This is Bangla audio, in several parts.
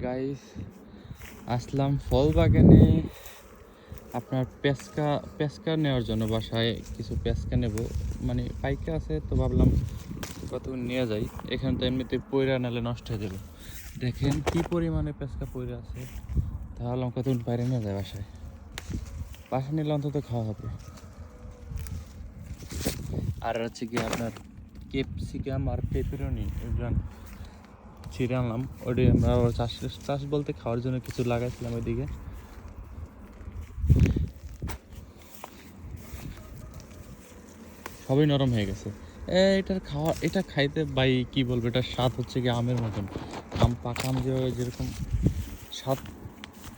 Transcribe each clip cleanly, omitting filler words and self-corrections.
গাইস, আসলাম ফল বাগানে আপনার পেস্কা নেওয়ার জন্য। বাসায় কিছু পেস্কা নেব, মানে পাইকা আছে, তো ভাবলাম কতক্ষণ নিয়ে যাই। এখানে তো এমনিতে পয়রা নালে নষ্ট হয়ে যাবে। দেখেন কি পরিমাণে পেস্কা পয়রা আছে, তাহলে কতক্ষণ বাইরে নিয়ে যায় বাসায় নিলে অন্তত খাওয়া হবে। আর হচ্ছে কি আপনার ক্যাপসিকাম আর পেপারনি এগুলো ছিঁড়ে আনলাম। ওটি আমরা চাষ বলতে খাওয়ার জন্য কিছু লাগাইছিলাম ওইদিকে। সবই নরম হয়ে গেছে। এটা খাইতে ভাই কি বলবো, এটার স্বাদ হচ্ছে কি আমের মতন। পাকা আম যেরকম স্বাদ,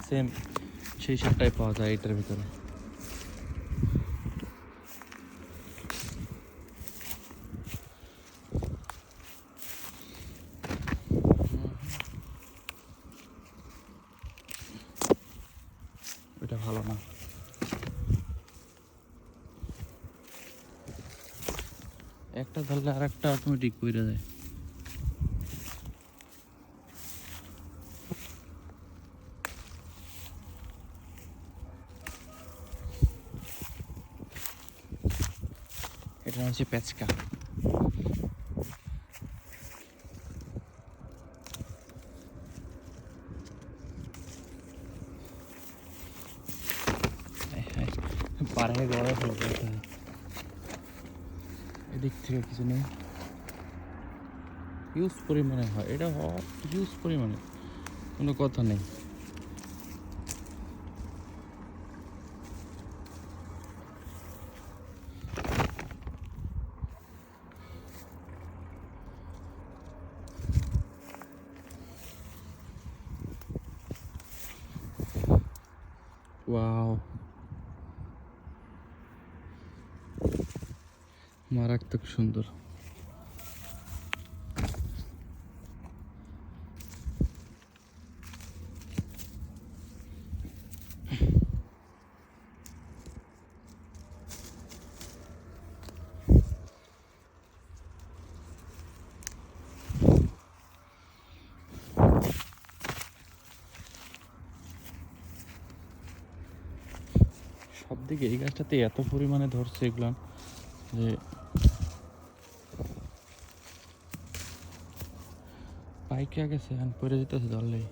সেম সেই স্বাদটাই পাওয়া যায় এটার ভিতরে। এটা ভালো না। একটা ধরলে আর একটা অটোমেটিক পড়ে যায়। এটা হচ্ছে পেঁচকা। পাড়ায় গড়া ফেলতে এদিক থেকে কিছু নেই। হিউজ পরিমাণে হয় এটা, হিউজ পরিমাণে, কোনো কথা নেই। ওয়াও, মারাত্মক সুন্দর। সব দিকে এই গাছটাতে এত পরিমাণে ধরছে এগুলা যে পাইকা গেছে, পরে যেতেছে ধরলেই।